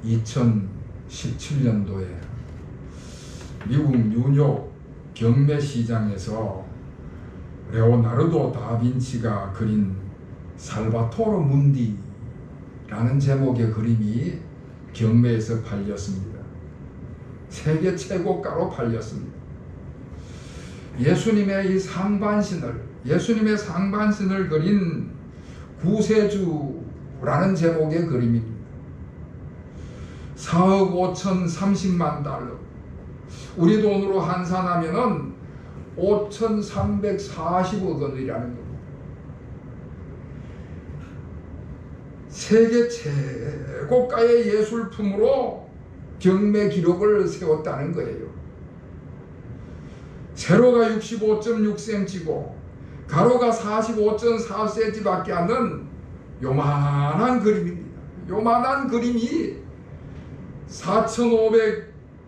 2017년도에 미국 뉴욕 경매 시장에서 레오나르도 다빈치가 그린 살바토르 문디라는 제목의 그림이 경매에서 팔렸습니다. 세계 최고가로 팔렸습니다. 예수님의 상반신을 그린 구세주라는 제목의 그림입니다. 4억 5,030만 달러, 우리 돈으로 환산하면은 5,340억 원이라는 겁니다. 세계 최고가의 예술품으로 경매 기록을 세웠다는 거예요. 세로가 65.6cm고 가로가 45.4cm 밖에 안 되는 요만한 그림입니다. 요만한 그림이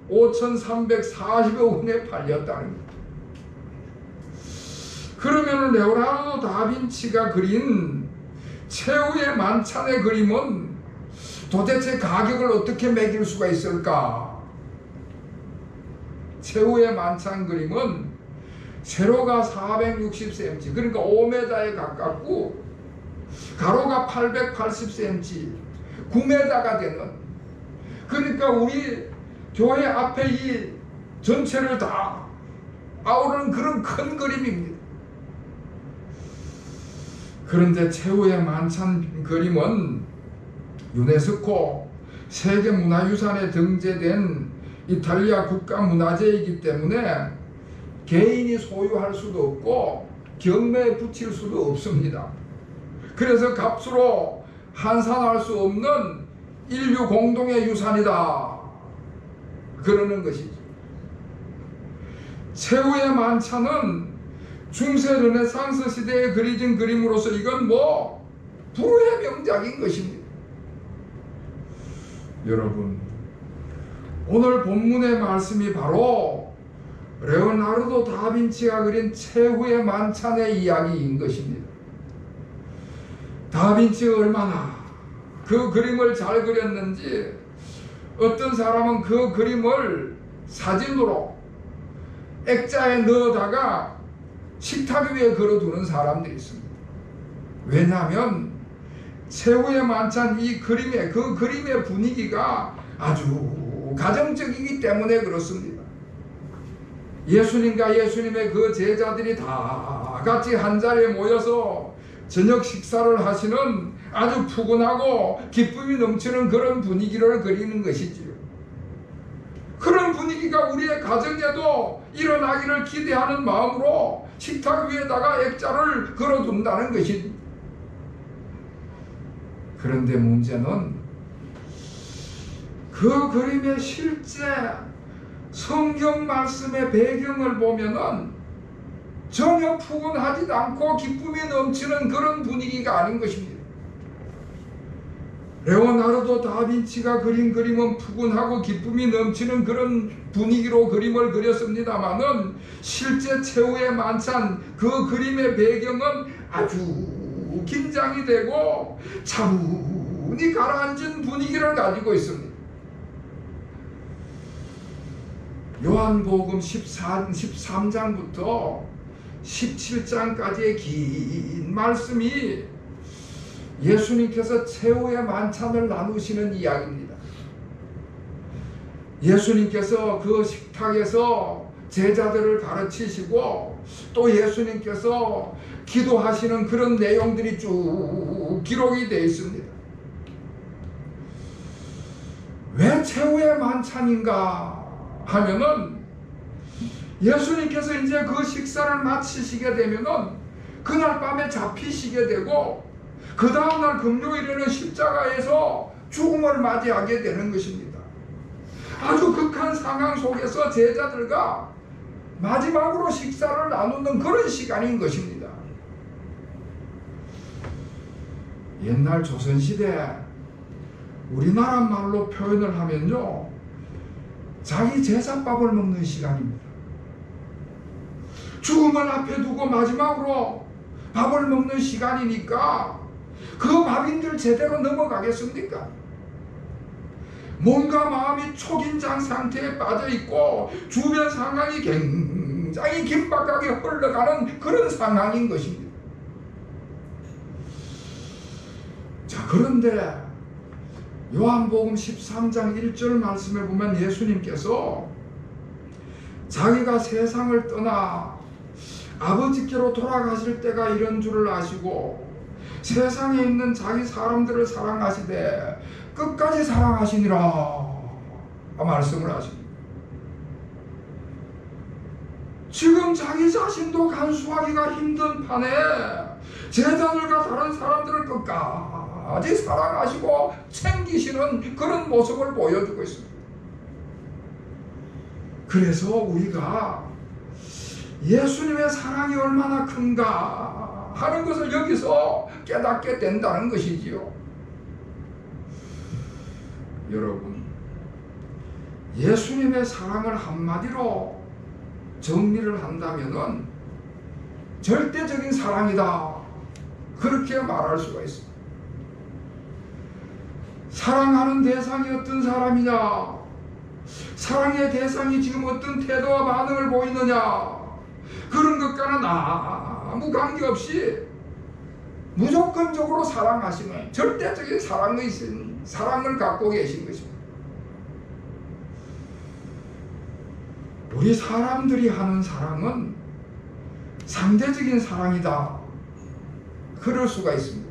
5,340억 원에 팔렸다는 거예요. 그러면 레오나르도 다빈치가 그린 최후의 만찬의 그림은 도대체 가격을 어떻게 매길 수가 있을까? 최후의 만찬 그림은 세로가 460cm, 그러니까 5m에 가깝고 가로가 880cm, 9m가 되는, 그러니까 우리 교회 앞에 이 전체를 다 아우르는 그런 큰 그림입니다. 그런데 최후의 만찬 그림은 유네스코 세계문화유산에 등재된 이탈리아 국가문화재이기 때문에 개인이 소유할 수도 없고 경매에 붙일 수도 없습니다. 그래서 값으로 환산할 수 없는 인류 공동의 유산이다 그러는 것이죠. 최후의 만찬은 중세 르네상스 시대에 그려진 그림으로서 이건 불후의 명작인 것입니다. 여러분, 오늘 본문의 말씀이 바로 레오나르도 다빈치가 그린 최후의 만찬의 이야기인 것입니다. 다빈치가 얼마나 그 그림을 잘 그렸는지 어떤 사람은 그 그림을 사진으로 액자에 넣어다가 식탁 위에 걸어두는 사람들이 있습니다. 왜냐하면 최후의 만찬 이 그림의 분위기가 아주 가정적이기 때문에 그렇습니다. 예수님과 예수님의 그 제자들이 다 같이 한자리에 모여서 저녁 식사를 하시는 아주 푸근하고 기쁨이 넘치는 그런 분위기를 그리는 것이지요. 그런 분위기가 우리의 가정에도 일어나기를 기대하는 마음으로 식탁 위에다가 액자를 걸어둔다는 것입니다. 그런데 문제는 그 그림의 실제 성경 말씀의 배경을 보면은 전혀 푸근하지도 않고 기쁨이 넘치는 그런 분위기가 아닌 것입니다. 레오나르도 다빈치가 그린 그림은 푸근하고 기쁨이 넘치는 그런 분위기로 그림을 그렸습니다마는 실제 최후의 만찬 그 그림의 배경은 아주 긴장이 되고 차분히 가라앉은 분위기를 가지고 있습니다. 요한복음 13장부터 17장까지의 긴 말씀이 예수님께서 최후의 만찬을 나누시는 이야기입니다. 예수님께서 그 식탁에서 제자들을 가르치시고 또 예수님께서 기도하시는 그런 내용들이 쭉 기록이 되어 있습니다. 왜 최후의 만찬인가 하면은 예수님께서 이제 그 식사를 마치시게 되면은 그날 밤에 잡히시게 되고 그 다음날 금요일에는 십자가에서 죽음을 맞이하게 되는 것입니다. 아주 극한 상황 속에서 제자들과 마지막으로 식사를 나누는 그런 시간인 것입니다. 옛날 조선시대 우리나라 말로 표현을 하면요, 자기 제사밥을 먹는 시간입니다. 죽음을 앞에 두고 마지막으로 밥을 먹는 시간이니까 그 밥인들 제대로 넘어가겠습니까? 뭔가 마음이 초긴장 상태에 빠져 있고 주변 상황이 굉장히 긴박하게 흘러가는 그런 상황인 것입니다. 자, 그런데 요한복음 13장 1절 말씀에 보면 예수님께서 자기가 세상을 떠나 아버지께로 돌아가실 때가 이런 줄을 아시고 세상에 있는 자기 사람들을 사랑하시되 끝까지 사랑하시니라 말씀을 하십니다. 지금 자기 자신도 간수하기가 힘든 판에 제자들과 다른 사람들을 끝까지 사랑하시고 챙기시는 그런 모습을 보여주고 있습니다. 그래서 우리가 예수님의 사랑이 얼마나 큰가 하는 것을 여기서 깨닫게 된다는 것이지요. 여러분, 예수님의 사랑을 한마디로 정리를 한다면은 절대적인 사랑이다, 그렇게 말할 수가 있습니다. 사랑하는 대상이 어떤 사람이냐, 사랑의 대상이 지금 어떤 태도와 반응을 보이느냐, 그런 것과는 아무 관계없이 무조건적으로 사랑하시는 절대적인 사랑을 갖고 계신 것입니다. 우리 사람들이 하는 사랑은 상대적인 사랑이다, 그럴 수가 있습니다.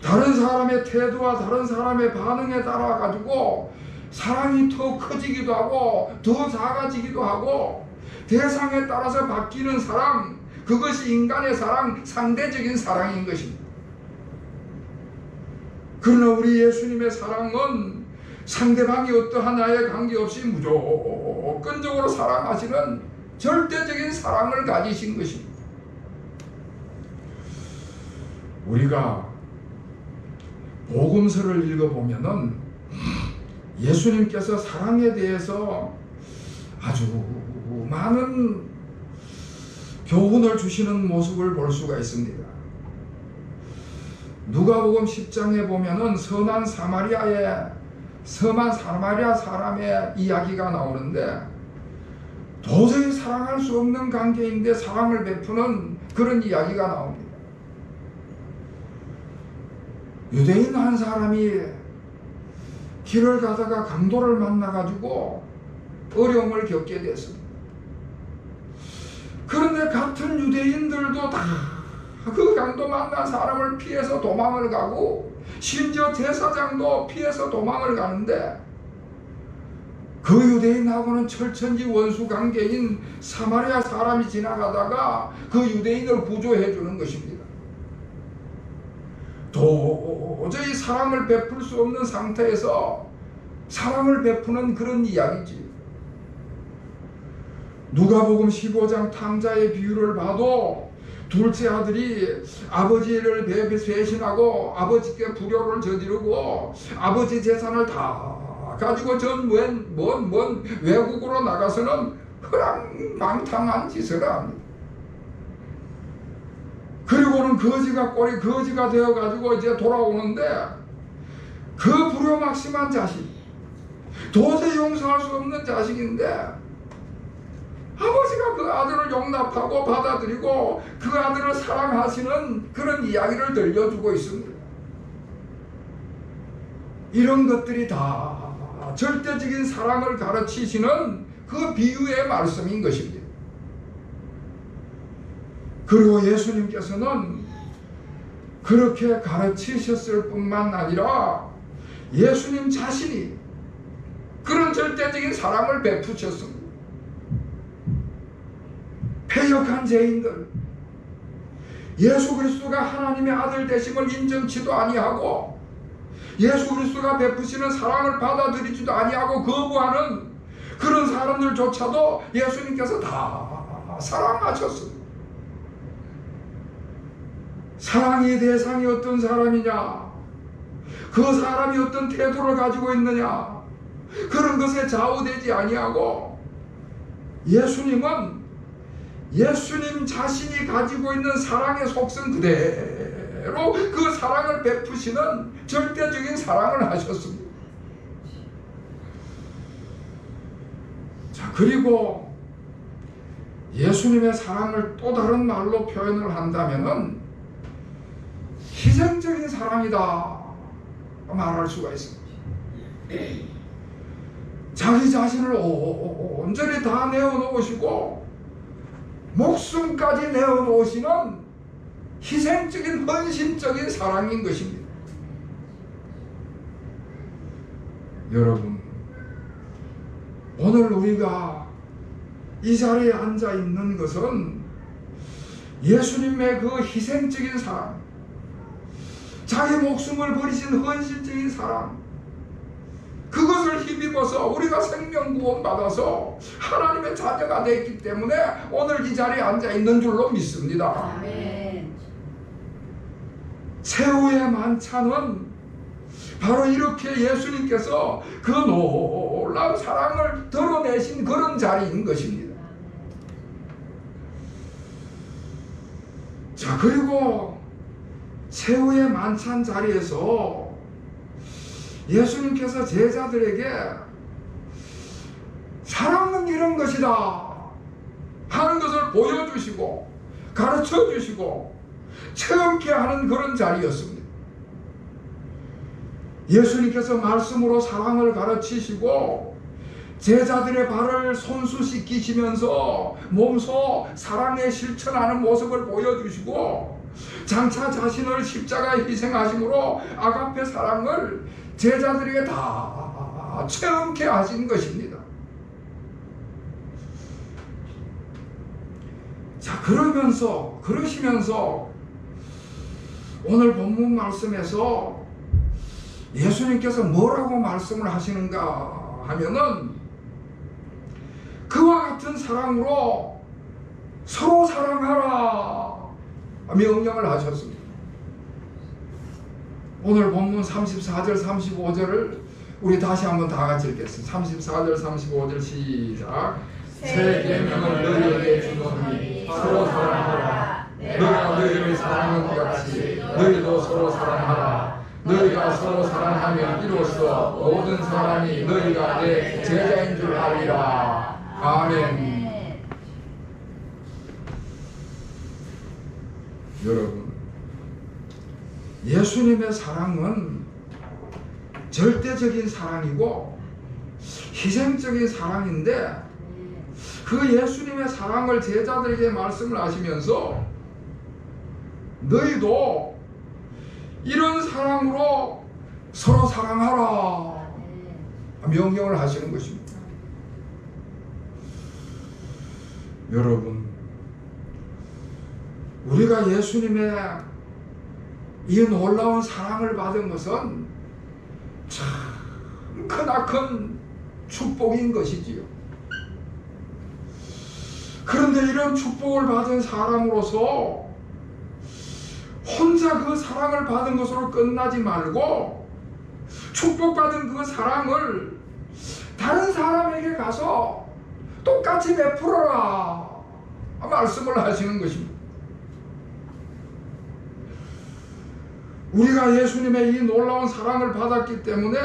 다른 사람의 태도와 다른 사람의 반응에 따라 가지고 사랑이 더 커지기도 하고 더 작아지기도 하고 대상에 따라서 바뀌는 사랑, 그것이 인간의 사랑, 상대적인 사랑인 것입니다. 그러나 우리 예수님의 사랑은 상대방이 어떠하냐에 관계없이 무조건적으로 사랑하시는 절대적인 사랑을 가지신 것입니다. 우리가 복음서를 읽어보면은 예수님께서 사랑에 대해서 아주 많은 교훈을 주시는 모습을 볼 수가 있습니다. 누가복음 10장에 보면은 선한 사마리아 사람의 이야기가 나오는데 도저히 사랑할 수 없는 관계인데 사랑을 베푸는 그런 이야기가 나옵니다. 유대인 한 사람이 길을 가다가 강도를 만나가지고 어려움을 겪게 됐습니다. 그런데 같은 유대인들도 다 그 강도 만난 사람을 피해서 도망을 가고 심지어 제사장도 피해서 도망을 가는데 그 유대인하고는 철천지 원수 관계인 사마리아 사람이 지나가다가 그 유대인을 구조해 주는 것입니다. 도저히 사랑을 베풀 수 없는 상태에서 사랑을 베푸는 그런 이야기지. 누가복음 15장 탕자의 비유를 봐도 둘째 아들이 아버지를 배신하고 아버지께 불효를 저지르고 아버지 재산을 다 가지고 먼 외국으로 나가서는 허랑방탕한 짓을 합니다. 그리고는 거지가 되어가지고 이제 돌아오는데 그 불효막심한 자식, 도저히 용서할 수 없는 자식인데 아버지가 그 아들을 용납하고 받아들이고 그 아들을 사랑하시는 그런 이야기를 들려주고 있습니다. 이런 것들이 다 절대적인 사랑을 가르치시는 그 비유의 말씀인 것입니다. 그리고 예수님께서는 그렇게 가르치셨을 뿐만 아니라 예수님 자신이 그런 절대적인 사랑을 베푸셨습니다. 패역한 죄인들, 예수 그리스도가 하나님의 아들 되심을 인정치도 아니하고 예수 그리스도가 베푸시는 사랑을 받아들이지도 아니하고 거부하는 그런 사람들조차도 예수님께서 다 사랑하셨습니다. 사랑의 대상이 어떤 사람이냐, 그 사람이 어떤 태도를 가지고 있느냐, 그런 것에 좌우되지 아니하고 예수님은 예수님 자신이 가지고 있는 사랑의 속성 그대로 그 사랑을 베푸시는 절대적인 사랑을 하셨습니다. 자, 그리고 예수님의 사랑을 또 다른 말로 표현을 한다면은 희생적인 사랑이다 말할 수가 있습니다. 자기 자신을 온전히 다 내어놓으시고 목숨까지 내어놓으시는 희생적인 헌신적인 사랑인 것입니다. 여러분, 오늘 우리가 이 자리에 앉아 있는 것은 예수님의 그 희생적인 사랑, 자기 목숨을 버리신 헌신적인 사랑, 그것을 힘입어서 우리가 생명 구원 받아서 하나님의 자녀가 됐기 때문에 오늘 이 자리에 앉아 있는 줄로 믿습니다. 아멘. 최후의 만찬은 바로 이렇게 예수님께서 그 놀라운 사랑을 드러내신 그런 자리인 것입니다. 자, 그리고 최후의 만찬 자리에서 예수님께서 제자들에게 사랑은 이런 것이다 하는 것을 보여주시고 가르쳐주시고 체험케 하는 그런 자리였습니다. 예수님께서 말씀으로 사랑을 가르치시고 제자들의 발을 손수 씻기시면서 몸소 사랑에 실천하는 모습을 보여주시고 장차 자신을 십자가에 희생하심으로 아가페 사랑을 제자들에게 다 체험케 하신 것입니다. 자, 그러시면서 오늘 본문 말씀에서 예수님께서 뭐라고 말씀을 하시는가 하면은 그와 같은 사랑으로 서로 사랑하라 명령을 하셨습니다. 오늘 본문 34절 35절을 우리 다시 한번 다 같이 읽겠습니다. 34절 35절 시작. 새 계명을 너희에게 주노니 서로 사랑하라. 내가 너희를 사랑한 것 같이 너희도 서로 사랑하라. 너희가 서로 사랑하면 이로써 모든 사람이 너희가 내 제자인 줄 알리라. 아멘. 여러분, 예수님의 사랑은 절대적인 사랑이고 희생적인 사랑인데 그 예수님의 사랑을 제자들에게 말씀을 하시면서 너희도 이런 사랑으로 서로 사랑하라 명령을 하시는 것입니다. 여러분, 우리가 예수님의 이 놀라운 사랑을 받은 것은 참 크나큰 축복인 것이지요. 그런데 이런 축복을 받은 사람으로서 혼자 그 사랑을 받은 것으로 끝나지 말고 축복받은 그 사랑을 다른 사람에게 가서 똑같이 베풀어라 말씀을 하시는 것입니다. 우리가 예수님의 이 놀라운 사랑을 받았기 때문에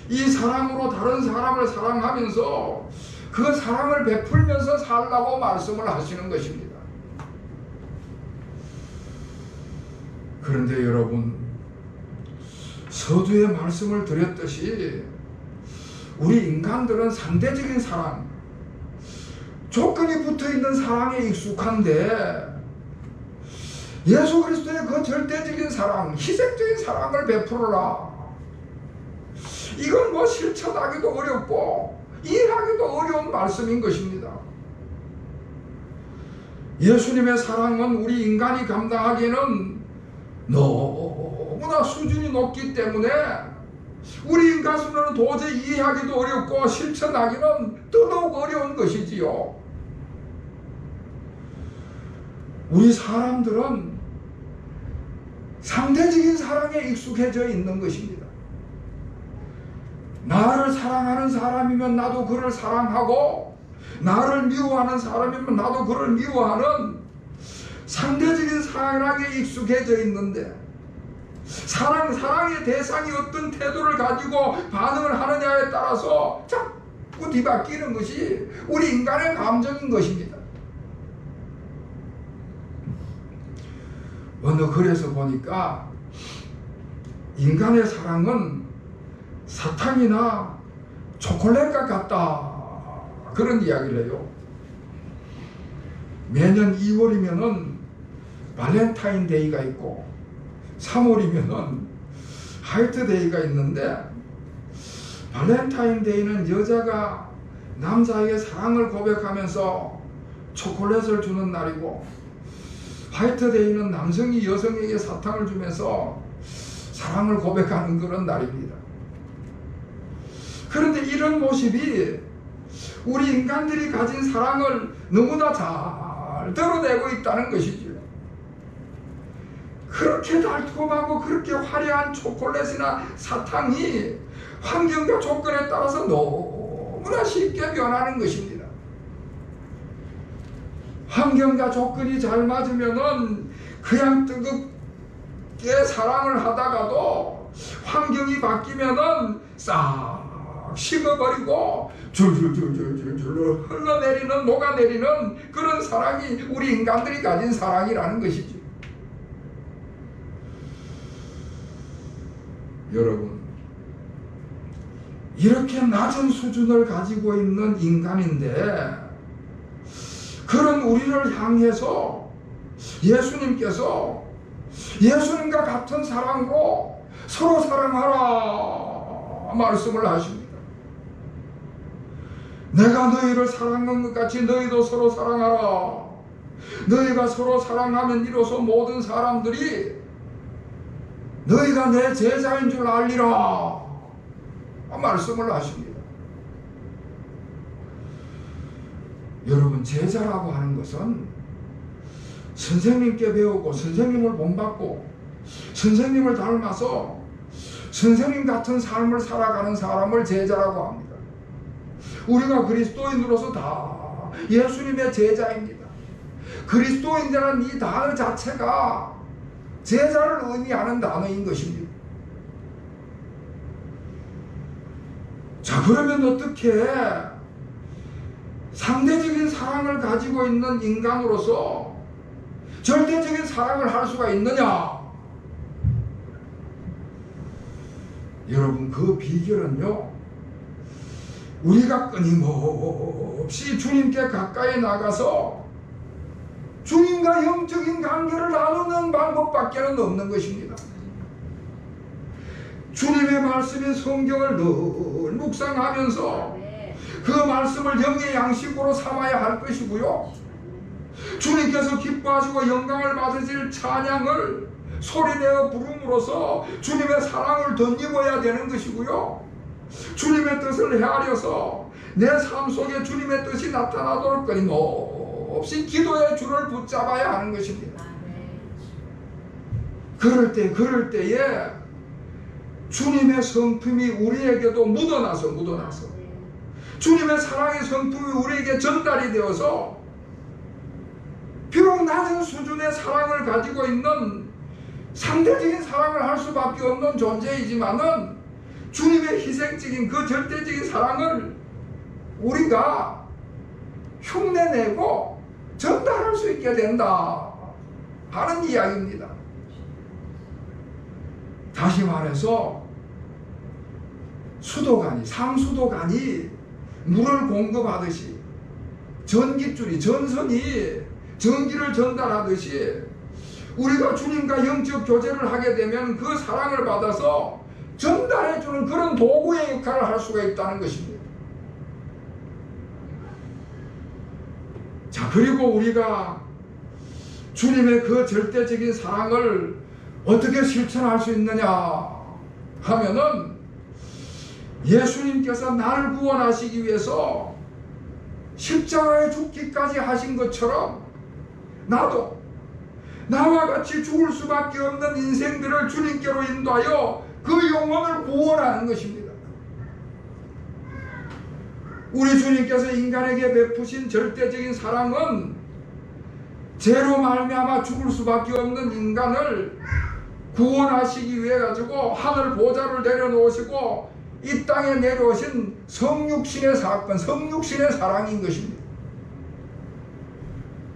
이 사랑으로 다른 사람을 사랑하면서 그 사랑을 베풀면서 살라고 말씀을 하시는 것입니다. 그런데 여러분, 서두에 말씀을 드렸듯이 우리 인간들은 상대적인 사랑, 조건이 붙어있는 사랑에 익숙한데 예수 그리스도의 그 절대적인 사랑, 희생적인 사랑을 베풀어라. 이건 뭐 실천하기도 어렵고 이해하기도 어려운 말씀인 것입니다. 예수님의 사랑은 우리 인간이 감당하기에는 너무나 수준이 높기 때문에 우리 인간으로는 도저히 이해하기도 어렵고 실천하기는 더더욱 어려운 것이지요. 우리 사람들은 상대적인 사랑에 익숙해져 있는 것입니다. 나를 사랑하는 사람이면 나도 그를 사랑하고 나를 미워하는 사람이면 나도 그를 미워하는 상대적인 사랑에 익숙해져 있는데 사랑의 대상이 어떤 태도를 가지고 반응을 하느냐에 따라서 자꾸 자꾸 뒤바뀌는 것이 우리 인간의 감정인 것입니다. 어느 글에서 보니까 인간의 사랑은 사탕이나 초콜릿과 같다, 그런 이야기를 해요. 매년 2월이면은 발렌타인데이가 있고 3월이면은 화이트데이가 있는데, 발렌타인데이는 여자가 남자에게 사랑을 고백하면서 초콜릿을 주는 날이고, 화이트데이는 남성이 여성에게 사탕을 주면서 사랑을 고백하는 그런 날입니다. 그런데 이런 모습이 우리 인간들이 가진 사랑을 너무나 잘 드러내고 있다는 것이죠. 그렇게 달콤하고 그렇게 화려한 초콜릿이나 사탕이 환경과 조건에 따라서 너무나 쉽게 변하는 것입니다. 환경과 조건이 잘 맞으면은 그냥 뜨겁게 사랑을 하다가도 환경이 바뀌면은 싹 식어버리고 줄줄줄줄줄 흘러내리는, 녹아내리는 그런 사랑이 우리 인간들이 가진 사랑이라는 것이죠. 여러분, 이렇게 낮은 수준을 가지고 있는 인간인데, 그런 우리를 향해서 예수님께서 예수님과 같은 사랑으로 서로 사랑하라 말씀을 하십니다. 내가 너희를 사랑한 것 같이 너희도 서로 사랑하라. 너희가 서로 사랑하면 이로써 모든 사람들이 너희가 내 제자인 줄 알리라 말씀을 하십니다. 여러분, 제자라고 하는 것은 선생님께 배우고 선생님을 본받고 선생님을 닮아서 선생님 같은 삶을 살아가는 사람을 제자라고 합니다. 우리가 그리스도인으로서 다 예수님의 제자입니다. 그리스도인이라는 이 단어 자체가 제자를 의미하는 단어인 것입니다. 자, 그러면 어떻게 상대적인 사랑을 가지고 있는 인간으로서 절대적인 사랑을 할 수가 있느냐? 여러분, 그 비결은요, 우리가 끊임없이 주님께 가까이 나가서 주님과 영적인 관계를 나누는 방법밖에는 없는 것입니다. 주님의 말씀인 성경을 늘 묵상하면서 그 말씀을 영의 양식으로 삼아야 할 것이고요, 주님께서 기뻐하시고 영광을 받으실 찬양을 소리내어 부름으로써 주님의 사랑을 덧입어야 되는 것이고요, 주님의 뜻을 헤아려서 내 삶 속에 주님의 뜻이 나타나도록 끊임없이 기도의 줄을 붙잡아야 하는 것입니다. 그럴 때에 주님의 성품이 우리에게도 묻어나서 주님의 사랑의 성품이 우리에게 전달이 되어서 비록 낮은 수준의 사랑을 가지고 있는 상대적인 사랑을 할 수밖에 없는 존재이지만은 주님의 희생적인 그 절대적인 사랑을 우리가 흉내내고 전달할 수 있게 된다 하는 이야기입니다. 다시 말해서 상수도관이 물을 공급하듯이 전기줄이, 전선이 전기를 전달하듯이 우리가 주님과 영적 교제를 하게 되면 그 사랑을 받아서 전달해주는 그런 도구의 역할을 할 수가 있다는 것입니다. 자, 그리고 우리가 주님의 그 절대적인 사랑을 어떻게 실천할 수 있느냐 하면은, 예수님께서 나를 구원하시기 위해서 십자가에 죽기까지 하신 것처럼 나도 나와 같이 죽을 수밖에 없는 인생들을 주님께로 인도하여 그 영혼을 구원하는 것입니다. 우리 주님께서 인간에게 베푸신 절대적인 사랑은 죄로 말미암아 죽을 수밖에 없는 인간을 구원하시기 위해 가지고 하늘 보좌를 내려놓으시고 이 땅에 내려오신 성육신의 사건, 성육신의 사랑인 것입니다.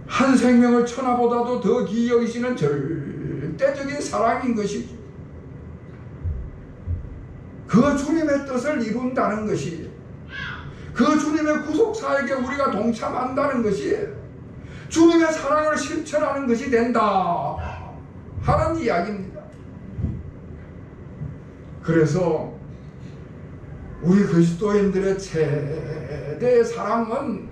한 생명을 천하보다도 더 귀히 여기시는 절대적인 사랑인 것이죠. 그 주님의 뜻을 이룬다는 것이, 그 주님의 구속사역에 우리가 동참한다는 것이 주님의 사랑을 실천하는 것이 된다 하는 이야기입니다. 그래서 우리 그리스도인들의 최대의 사랑은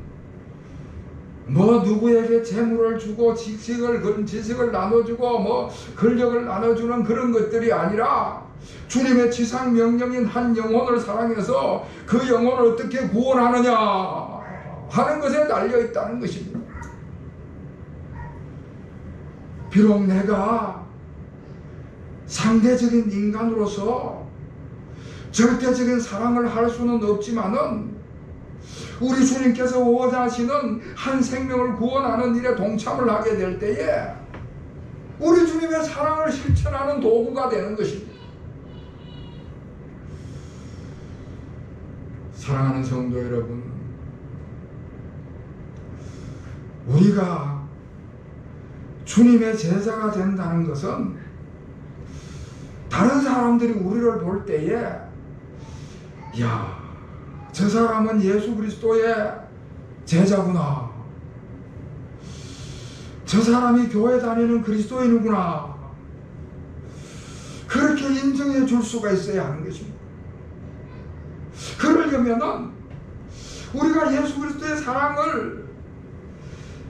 뭐 누구에게 재물을 주고 지식을 나눠주고 뭐 권력을 나눠주는 그런 것들이 아니라 주님의 지상 명령인 한 영혼을 사랑해서 그 영혼을 어떻게 구원하느냐 하는 것에 달려 있다는 것입니다. 비록 내가 상대적인 인간으로서 절대적인 사랑을 할 수는 없지만은 우리 주님께서 원하시는 한 생명을 구원하는 일에 동참을 하게 될 때에 우리 주님의 사랑을 실천하는 도구가 되는 것입니다. 사랑하는 성도 여러분, 우리가 주님의 제자가 된다는 것은 다른 사람들이 우리를 볼 때에 야, 저 사람은 예수 그리스도의 제자구나, 저 사람이 교회 다니는 그리스도인이구나, 그렇게 인정해 줄 수가 있어야 하는 것입니다. 그러려면은 우리가 예수 그리스도의 사랑을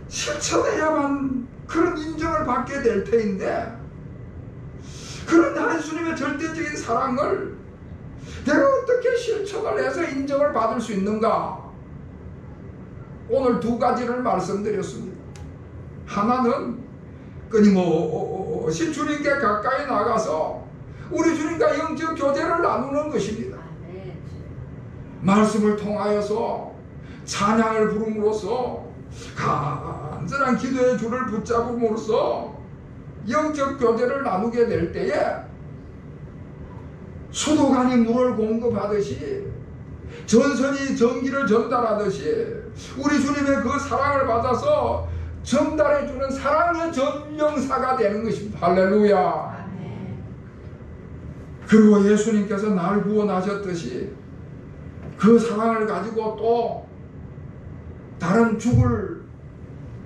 실천해야만 그런 인정을 받게 될 터인데, 그런 예수님의 절대적인 사랑을 내가 어떻게 실천을 해서 인정을 받을 수 있는가? 오늘 두 가지를 말씀드렸습니다. 하나는 끊임없이 주님께 가까이 나가서 우리 주님과 영적 교제를 나누는 것입니다. 말씀을 통하여서 찬양을 부름으로써 간절한 기도의 줄을 붙잡음으로써 영적 교제를 나누게 될 때에 수도관이 물을 공급하듯이, 전선이 전기를 전달하듯이 우리 주님의 그 사랑을 받아서 전달해주는 사랑의 전령사가 되는 것입니다. 할렐루야. 그리고 예수님께서 날 구원하셨듯이 그 사랑을 가지고 또 다른 죽을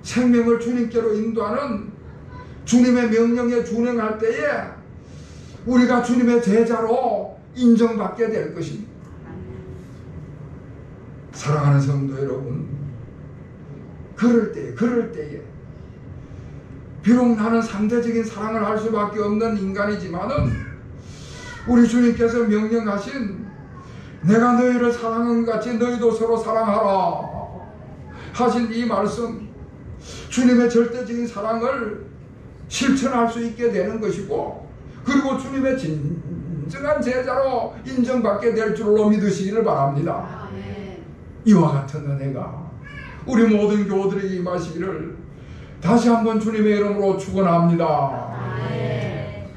생명을 주님께로 인도하는 주님의 명령에 준행할 때에 우리가 주님의 제자로 인정받게 될 것입니다. 사랑하는 성도 여러분, 그럴 때에 비록 나는 상대적인 사랑을 할 수밖에 없는 인간이지만은 우리 주님께서 명령하신 내가 너희를 사랑한 것 같이 너희도 서로 사랑하라 하신 이 말씀, 주님의 절대적인 사랑을 실천할 수 있게 되는 것이고, 그리고 주님의 진정한 제자로 인정받게 될 줄로 믿으시기를 바랍니다. 이와 같은 은혜가 우리 모든 교우들에게 임하시기를 다시 한번 주님의 이름으로 축원합니다.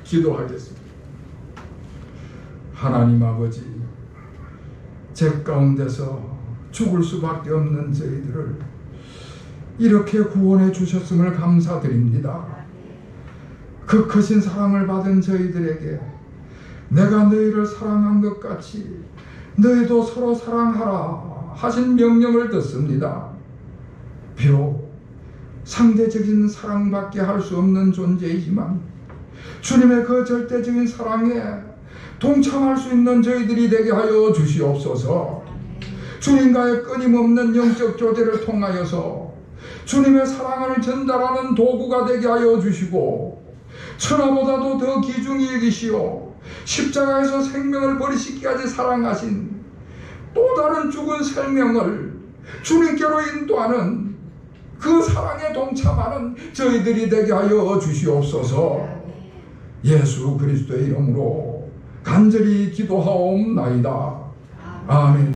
기도하겠습니다. 하나님 아버지, 제 가운데서 죽을 수밖에 없는 저희들을 이렇게 구원해 주셨음을 감사드립니다. 그 크신 사랑을 받은 저희들에게 내가 너희를 사랑한 것 같이 너희도 서로 사랑하라 하신 명령을 듣습니다. 비록 상대적인 사랑밖에 할 수 없는 존재이지만 주님의 그 절대적인 사랑에 동참할 수 있는 저희들이 되게 하여 주시옵소서. 주님과의 끊임없는 영적 교제를 통하여서 주님의 사랑을 전달하는 도구가 되게 하여 주시고, 천하보다도 더 귀중히 여기시오 십자가에서 생명을 버리시기까지 사랑하신 또 다른 죽은 생명을 주님께로 인도하는 그 사랑에 동참하는 저희들이 되게 하여 주시옵소서. 예수 그리스도의 이름으로 간절히 기도하옵나이다. 아멘.